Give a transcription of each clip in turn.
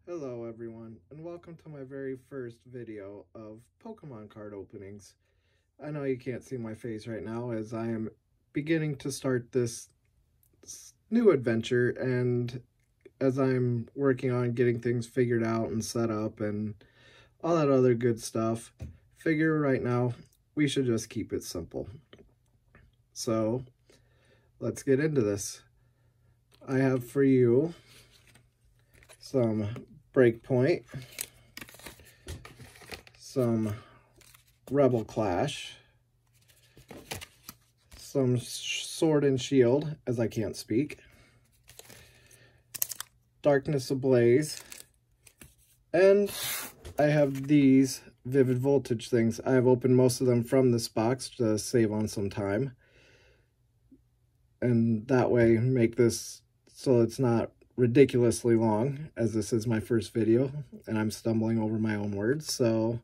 Hello everyone, and welcome to my very first video of Pokemon card openings. I know you can't see my face right now as I am beginning to start this new adventure, and as I'm working on getting things figured out and set up and all that other good stuff, figure right now we should just keep it simple. So let's get into this. I have for you some Breakpoint, some Rebel Clash, some Sword and Shield, as I can't speak, Darkness Ablaze, and I have these Vivid Voltage things. I've opened most of them from this box to save on some time, and that way make this so it's not ridiculously long, as this is my first video and I'm stumbling over my own words. So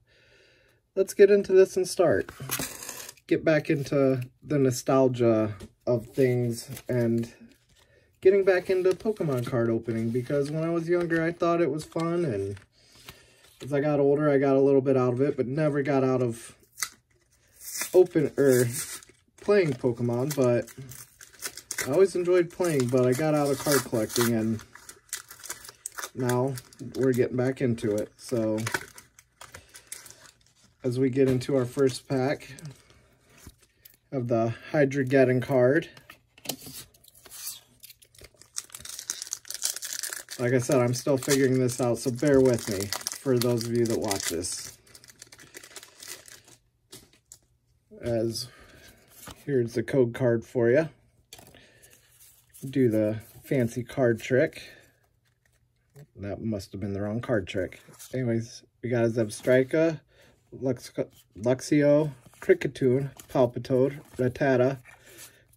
let's get into this and start. Get back into the nostalgia of things and getting back into Pokemon card opening, because when I was younger I thought it was fun, and as I got older I got a little bit out of it, but never got out of playing Pokemon. But I always enjoyed playing, but I got out of card collecting, and now we're getting back into it. So as we get into our first pack of the Hydreigon card, like I said, I'm still figuring this out, so bear with me for those of you that watch this. As here's the code card for you. Do the fancy card trick. That must have been the wrong card trick. Anyways, we got a Zebstrika, Luxio, Kricketune, Palpitoad, Rattata,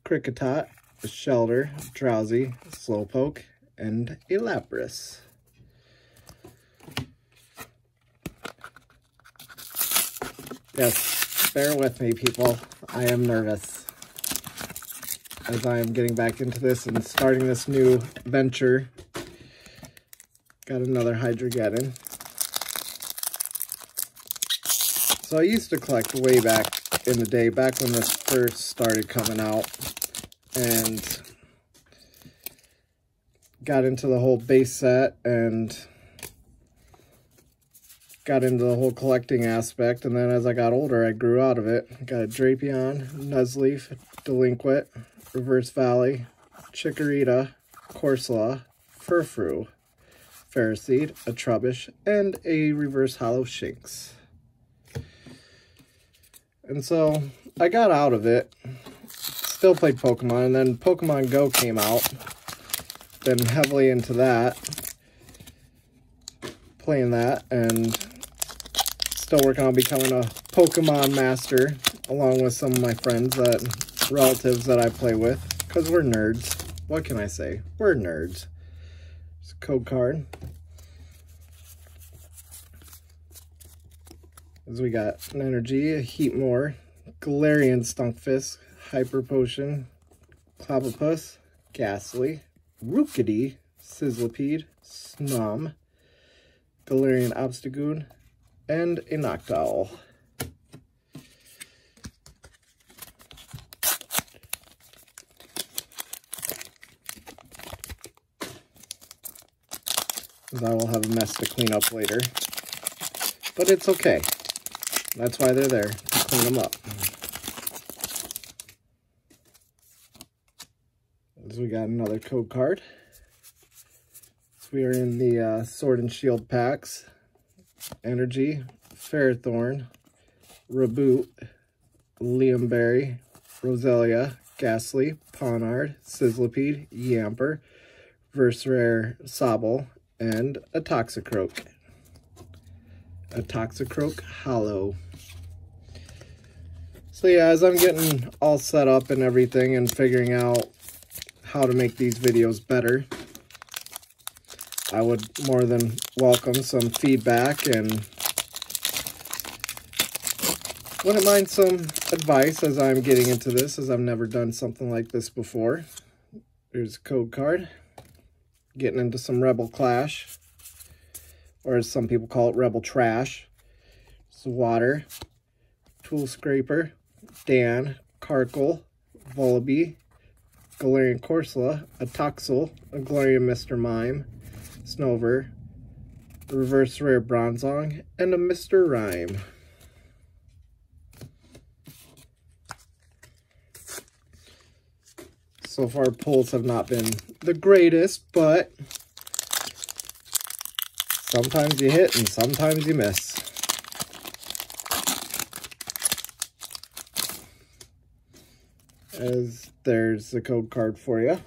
Kricketot, Shelter, Drowsy, Slowpoke, and a Lapras. Yes, bear with me, people. I am nervous as I am getting back into this and starting this new venture. Got another Hydreigon. So I used to collect way back in the day, back when this first started coming out, and got into the whole base set and got into the whole collecting aspect. And then as I got older, I grew out of it. Got a Drapion, Nuzleaf, Delinquent, Reverse Valley, Chikorita, Corsola, Furfrou, Ferroseed, a Trubbish, and a Reverse Hollow Shinx. And so I got out of it, still played Pokemon, and then Pokemon Go came out. Been heavily into that, playing that, and still working on becoming a Pokemon master, along with some of my friends, relatives that I play with, because we're nerds. What can I say? We're nerds. It's a code card. As we got an Energy, a Heatmore, Galarian Stunkfist, Hyper Potion, Clobbopus, Ghastly, Rookidee, Sizzlipede, Snom, Galarian Obstagoon, and a Noctowl. I will have a mess to clean up later, but it's okay. That's why they're there, to clean them up. As we got another code card. So we are in the Sword and Shield packs. Energy, Ferrothorn, Reboot, Liamberry, Roselia, Ghastly, Ponard, Sizzlipede, Yamper, Versarare, Sobble, and a Toxicroak. A Toxicroak Hollow. So yeah, as I'm getting all set up and everything and figuring out how to make these videos better, I would more than welcome some feedback, and wouldn't mind some advice as I'm getting into this, as I've never done something like this before. There's a code card. Getting into some Rebel Clash. or as some people call it, Rebel Trash. Water, Tool Scraper, Dan, Karkle, Volibee, Galarian Corsola, a Toxel, a Galarian Mr. Mime, Snover, Reverse Rare Bronzong, and a Mr. Rime. So far, pulls have not been the greatest, but sometimes you hit and sometimes you miss. As there's the code card for you.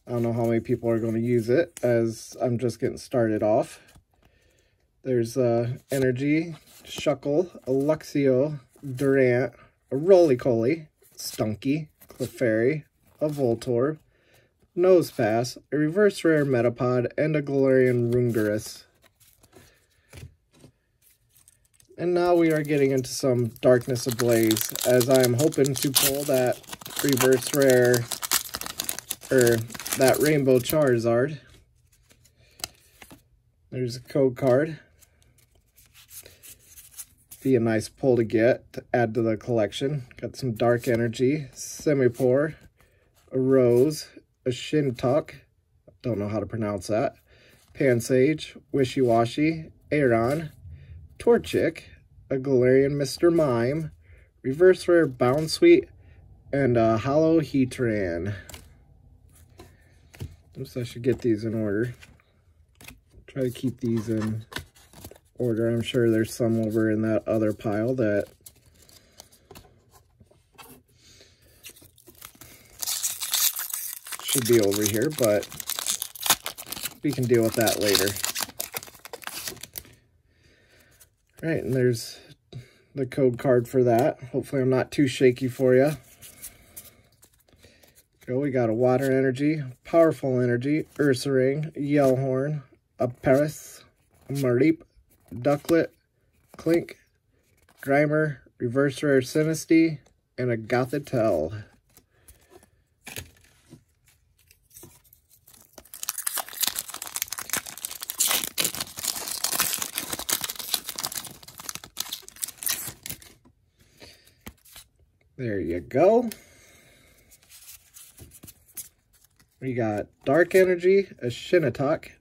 I don't know how many people are going to use it, as I'm just getting started off. There's Energy, Shuckle, a Luxio, Durant, a Roly-Coly, Stunky, Clefairy, a Voltorb, Nosepass, a Reverse Rare Metapod, and a Galarian Rungerus. And now we are getting into some Darkness Ablaze, as I am hoping to pull that Reverse Rare, or that Rainbow Charizard. There's a code card. Be a nice pull to get, to add to the collection. Got some Dark Energy, Simipour, a Rose, a Shintok, don't know how to pronounce that, Pansage, Wishiwashi, Aeron, Torchic, a Galarian Mr. Mime, Reverse Rare Bounsweet, and a Hollow Heatran. Oops, I should get these in order. Try to keep these in order. I'm sure there's some over in that other pile that should be over here, but we can deal with that later. All right, and there's the code card for that. Hopefully I'm not too shaky for you. We got a Water Energy, Powerful Energy, Ursaring, Yellowhorn, a Paris, a Mareep, Ducklet, Clink, Grimer, Reverse Rare Sinistea, and a Gothitelle. There you go. We got Dark Energy, a Shinnecock,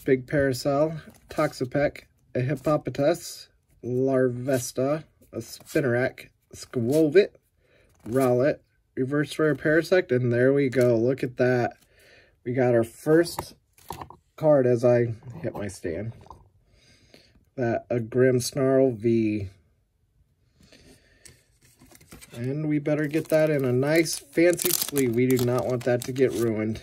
Big Parasol, Toxapeck, a Hippopotas, Larvesta, a Spinarak, Skwovet, Rowlet, Reverse Rare Parasect, and there we go. Look at that. We got our first card as I hit my stand. That a Grimmsnarl V. And we better get that in a nice fancy sleeve. We do not want that to get ruined.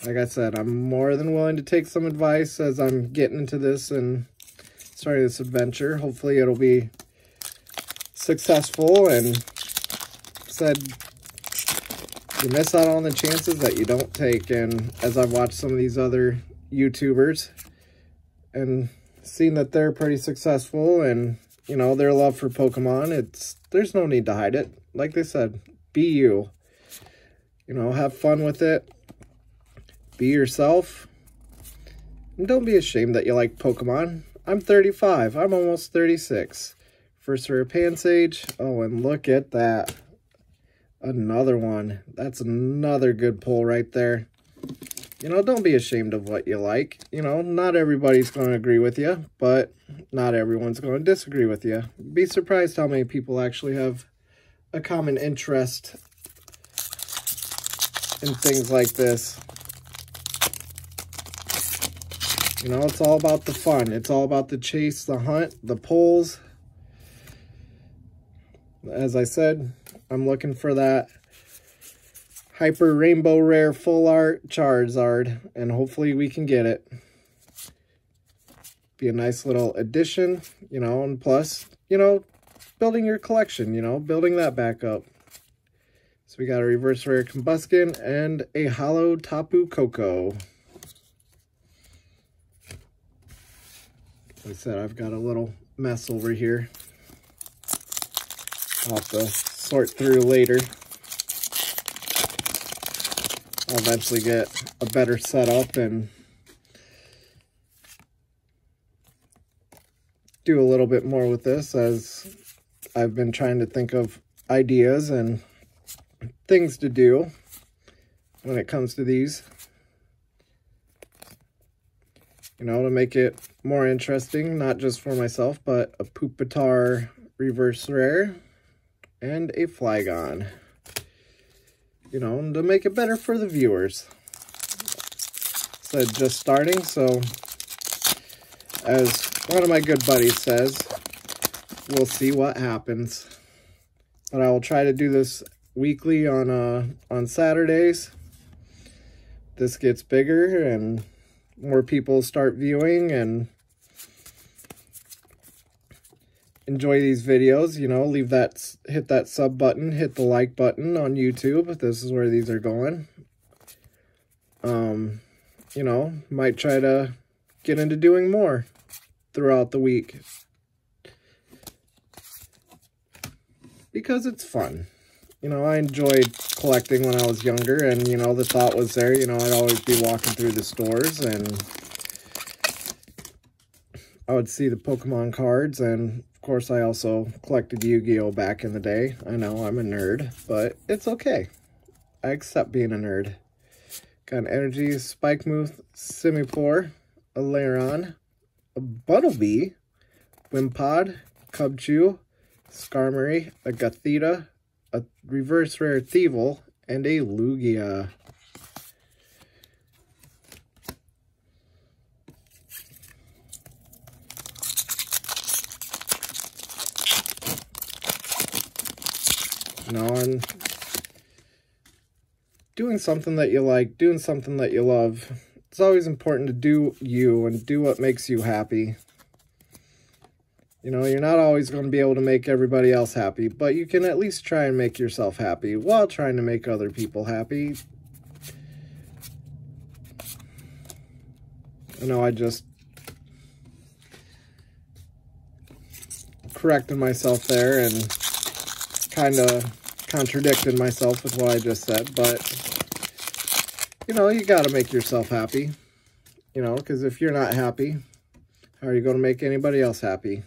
Like I said, I'm more than willing to take some advice as I'm getting into this and starting this adventure. Hopefully it'll be successful, and said you miss out on the chances that you don't take. And as I've watched some of these other YouTubers and seen that they're pretty successful, and you know, their love for Pokemon, there's no need to hide it. Like they said, be you. You know, have fun with it. Be yourself. And don't be ashamed that you like Pokemon. I'm 35. I'm almost 36. First Rare Pansage. Oh, and look at that. Another one. That's another good pull right there. You know, don't be ashamed of what you like. You know, not everybody's going to agree with you, but not everyone's going to disagree with you. Be surprised how many people actually have a common interest in things like this. You know, it's all about the fun. It's all about the chase, the hunt, the pulls. As I said, I'm looking for that Hyper Rainbow Rare Full Art Charizard, and hopefully we can get it. Be a nice little addition, you know, and plus, you know, building your collection, you know, building that back up. So we got a Reverse Rare Combuskin and a Hollow Tapu Koko. Like I said, I've got a little mess over here. I'll have to sort through later. I'll eventually get a better setup and do a little bit more with this, as I've been trying to think of ideas and things to do when it comes to these. You know, to make it more interesting, not just for myself, but a Pupitar reverse rare and a Flygon. You know, to make it better for the viewers. Said just starting, so as one of my good buddies says, we'll see what happens. But I will try to do this weekly on Saturdays. This gets bigger and more people start viewing and enjoy these videos, you know, hit that sub button, hit the like button on YouTube. This is where these are going. You know, might try to get into doing more throughout the week, because it's fun. You know, I enjoyed collecting when I was younger, and, you know, the thought was there, you know, I'd always be walking through the stores, and I would see the Pokemon cards, and, of course, I also collected Yu-Gi-Oh! Back in the day. I know, I'm a nerd, but it's okay. I accept being a nerd. Got an Energy, Spikemuth, Simipour, a Lairon, a Bunnelby, Wimpod, Cubchoo, Skarmory, a Gothita, a reverse rare Thievul, and a Lugia. You know, and doing something that you like, doing something that you love, it's always important to do you and do what makes you happy. You know, you're not always going to be able to make everybody else happy, but you can at least try and make yourself happy while trying to make other people happy. I know I just corrected myself there and kind of contradicted myself with what I just said, but, you know, you got to make yourself happy, you know, because if you're not happy, how are you going to make anybody else happy?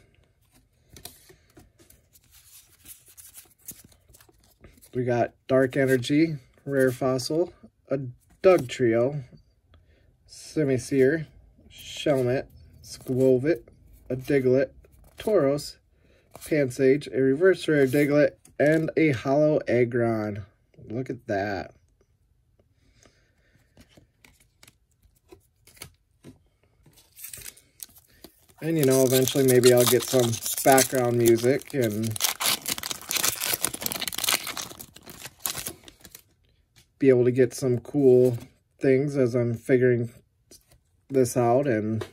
We got Dark Energy, Rare Fossil, a Dugtrio, Simisear, Shelmet, Skwovet, a Diglett, Tauros, Pansage, a reverse rare Diglett, and a Hollow Aggron. Look at that. And, you know, eventually maybe I'll get some background music and be able to get some cool things as I'm figuring this out and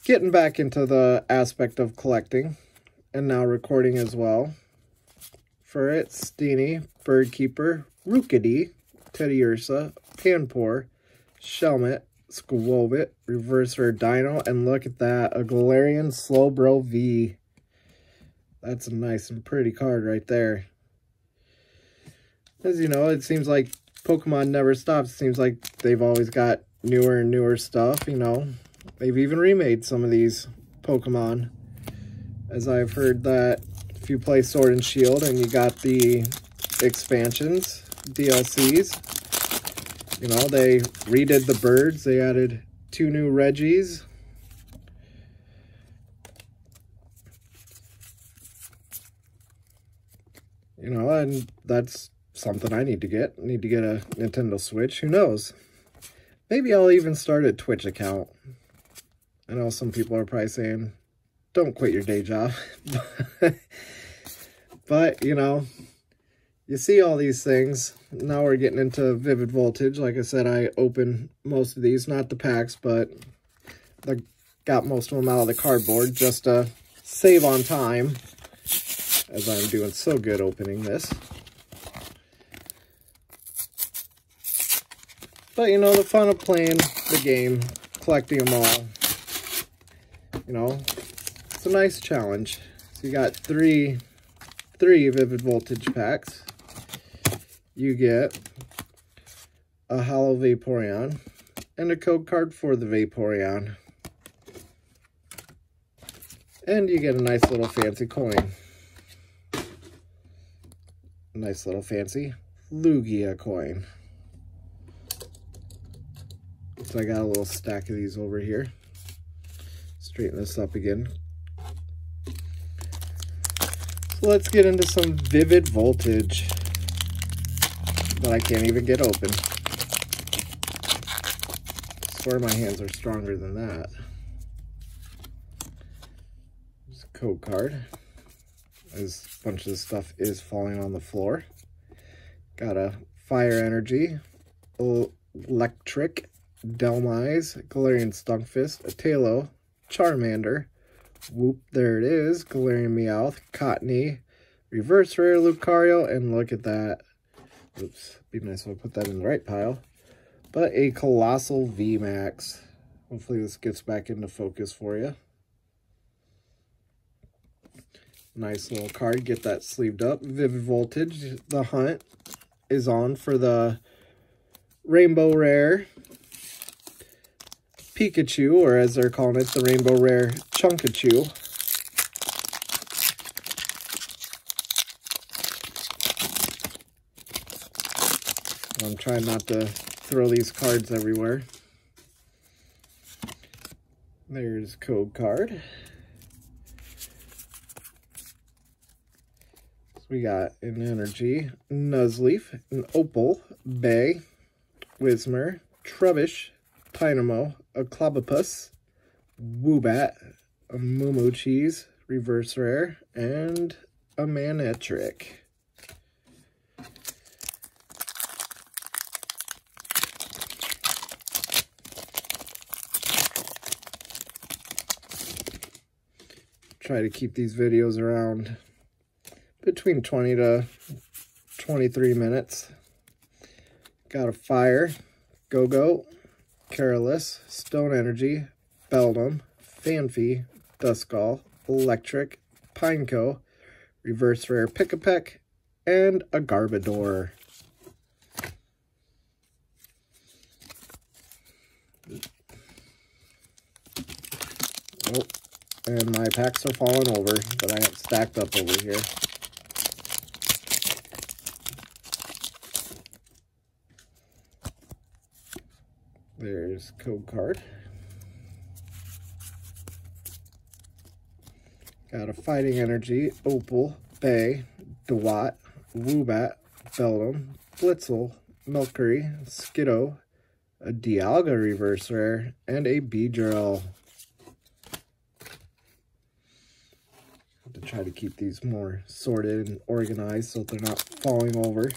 getting back into the aspect of collecting and now recording as well. For it, Steenie, Birdkeeper, Rookidee, Teddiursa, Panpour, Shelmet, Skwovet, reverse rare Dino, and look at that, a Galarian Slowbro V. That's a nice and pretty card right there. As you know, it seems like Pokemon never stops. It seems like they've always got newer and newer stuff, you know. They've even remade some of these Pokemon. As I've heard that if you play Sword and Shield and you got the expansions, DLCs, you know, they redid the birds. They added 2 new Reggies. You know, and that's something I need to get. I need to get a Nintendo Switch. Who knows? Maybe I'll even start a Twitch account. I know some people are probably saying, don't quit your day job. But, you know, you see all these things. Now we're getting into Vivid Voltage. Like I said, I opened most of these. Not the packs, but I got most of them out of the cardboard just to save on time, as I'm doing so good opening this. But, you know, the fun of playing the game, collecting them all, you know, it's a nice challenge. So you got three Vivid Voltage packs. You get a holo Vaporeon, and a code card for the Vaporeon. And you get a nice little fancy coin. Nice little fancy Lugia coin. So I got a little stack of these over here. Straighten this up again. So let's get into some Vivid Voltage that I can't even get open. I swear my hands are stronger than that. There's a code card. As a bunch of this stuff is falling on the floor. Got a Fire Energy, Electric, Delmise, Galarian Stunfisk, a Tailo, Charmander, Whoop, there it is, Galarian Meowth, Cottonee, Reverse Rare Lucario, and look at that. Oops, be nice if I put that in the right pile. But a Colossal VMAX. Hopefully this gets back into focus for you. Nice little card, get that sleeved up. Vivid Voltage, the hunt is on for the Rainbow Rare Pikachu, or as they're calling it, the Rainbow Rare Chunkachu. I'm trying not to throw these cards everywhere. There's code card. So we got an Energy, Nuzleaf, an Opal, Bay, Whismur, Trubbish, Tynamo, a Clobopus, Woobat, a Moo Cheese, Reverse Rare, and a Manectric. Try to keep these videos around between 20 to 23 minutes. Got a Fire, Go-Go, Careless, Stone Energy, Beldum, Fanfy, Duskull, Electric, Pineco, Reverse Rare Pick-a-Peck, and a Garbodor. Oh, and my packs are falling over that I have stacked up over here. There's code card. Got a Fighting Energy, Opal, Bay, Dewott, Woobat, Beldum, Blitzel, Milcery, Skiddo, a Dialga Reverse Rare, and a Beedrill. Have to try to keep these more sorted and organized so they're not falling over.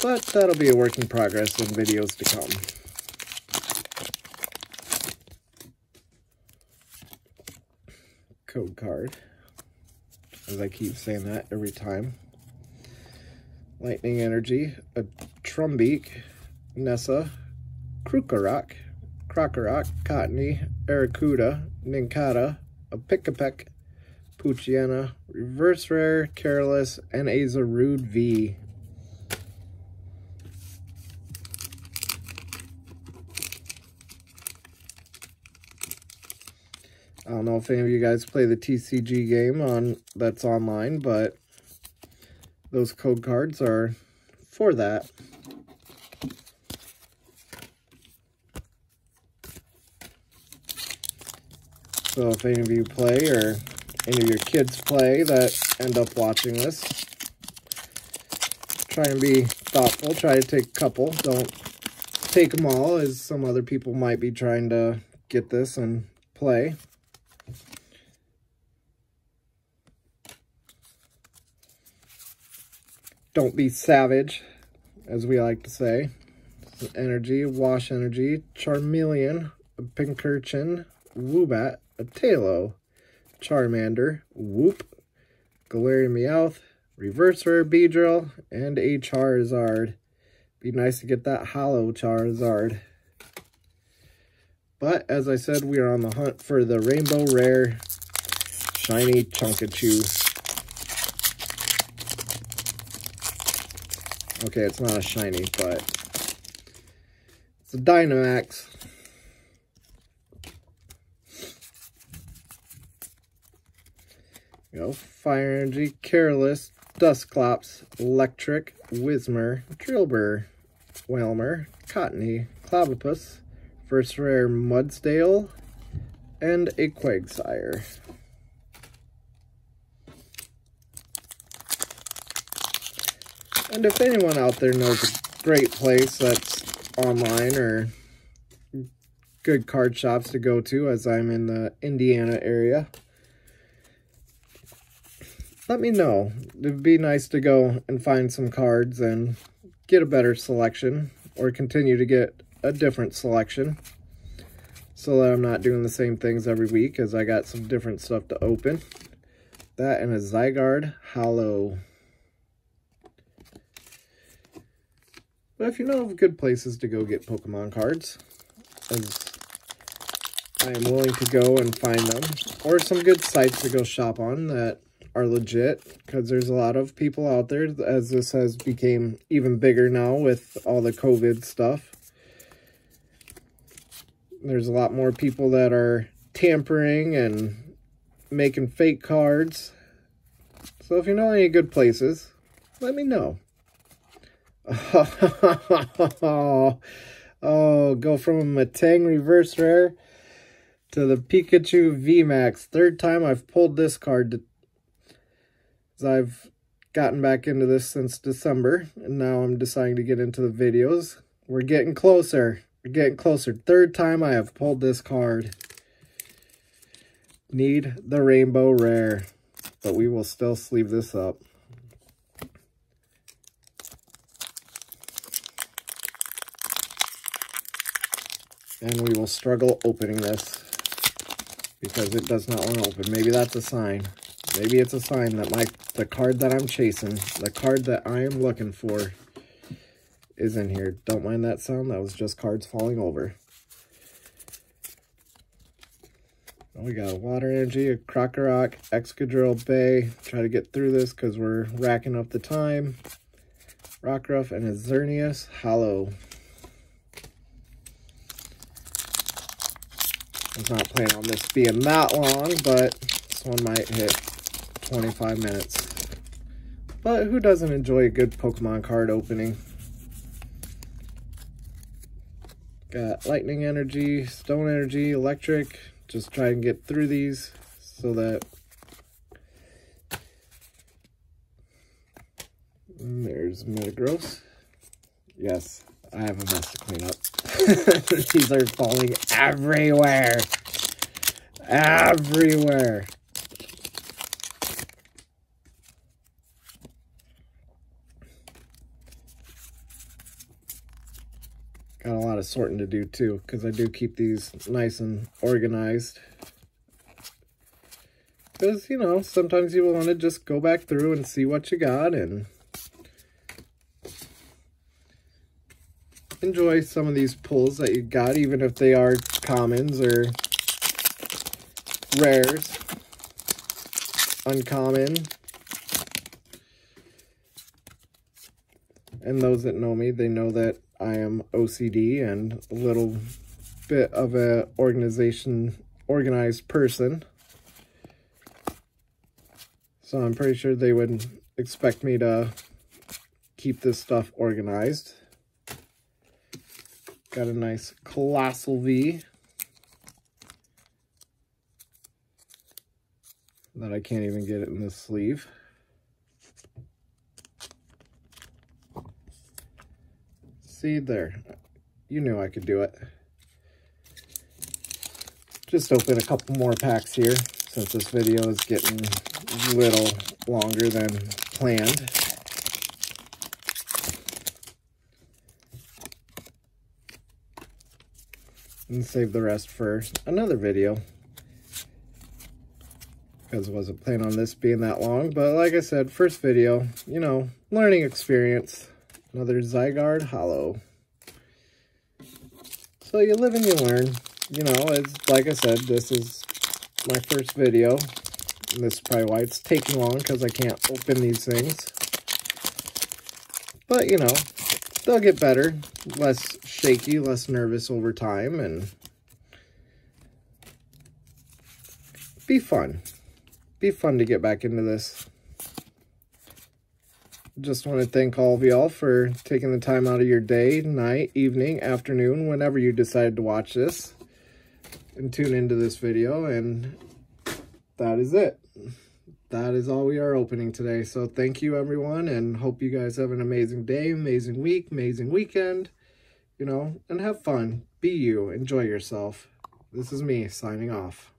But that'll be a work in progress in videos to come. Code card, as I keep saying that every time. Lightning Energy, a Trumbeak, Nessa, Krokorok, Cottonee, Arrokuda, Nincada, a Pick-a-Peck, Poochyena, Reverse Rare, Careless, and a Zarude V. I don't know if any of you guys play the TCG game that's online, but those code cards are for that. So if any of you play, or any of your kids play that end up watching this, try and be thoughtful. Try to take a couple. Don't take them all, as some other people might be trying to get this and play. Don't be savage, as we like to say. Energy, Wash Energy, Charmeleon, a Pincurchin, Woobat, a Tailo, Charmander, Whoop, Galarian Meowth, Reverse Rare Beedrill, and a Charizard. Be nice to get that holo Charizard. But, as I said, we are on the hunt for the Rainbow Rare Shiny Chunkachu. Okay, it's not a shiny, but it's a Dynamax. You know, Fire Energy, Careless, Dusclops, Electric, Whismur, Drillbur, Whalmer, Cottony, Clavipus, first rare Mudsdale, and a Quagsire. And if anyone out there knows a great place that's online or good card shops to go to, as I'm in the Indiana area, let me know. It'd be nice to go and find some cards and get a better selection, or continue to get a different selection, so that I'm not doing the same things every week, as I got some different stuff to open. That and a Zygarde Hollow. But if you know of good places to go get Pokemon cards, as I am willing to go and find them, or some good sites to go shop on that are legit, because there's a lot of people out there, as this has become even bigger now with all the COVID stuff. There's a lot more people that are tampering and making fake cards. So if you know any good places, let me know. Oh, go from a Metang reverse rare to the Pikachu VMAX. Third time I've pulled this card. I've gotten back into this since December, and now I'm deciding to get into the videos. We're getting closer. We're getting closer. Third time I have pulled this card. Need the Rainbow Rare, but we will still sleeve this up. And we will struggle opening this, because it does not want to open. Maybe that's a sign. Maybe it's a sign that the card that I'm chasing, the card that I am looking for, is in here. Don't mind that sound. That was just cards falling over. We got a Water Energy, a Krokorok, Excadrill, Bay. Try to get through this because we're racking up the time. Rockruff and a Xerneas Hollow. I was not planning on this being that long, but this one might hit 25 minutes. But who doesn't enjoy a good Pokemon card opening? Got Lightning Energy, Stone Energy, Electric. Just try and get through these so that... There's Metagross. Yes, I have a mess to clean up. These are falling everywhere. Everywhere. Got a lot of sorting to do too, because I do keep these nice and organized. Because, you know, sometimes you want to just go back through and see what you got and enjoy some of these pulls that you got, even if they are commons or rares, uncommon. And those that know me, they know that I am OCD and a little bit of a organized person. So I'm pretty sure they would expect me to keep this stuff organized. Got a nice Colossal V that I can't even get it in this sleeve. See there, you knew I could do it. Just open a couple more packs here, since this video is getting a little longer than planned. And save the rest for another video, because I wasn't planning on this being that long. But like I said, first video, you know, learning experience. Another Zygarde Hollow. So you live and you learn. You know, it's like I said, this is my first video. And this is probably why it's taking long, because I can't open these things. But, you know, they'll get better, less shaky, less nervous over time, and be fun. Be fun to get back into this. Just want to thank all of y'all for taking the time out of your day, night, evening, afternoon, whenever you decide to watch this and tune into this video. And that is it. That is all we are opening today. So thank you, everyone, and hope you guys have an amazing day, amazing week, amazing weekend, you know, and have fun. Be you. Enjoy yourself. This is me signing off.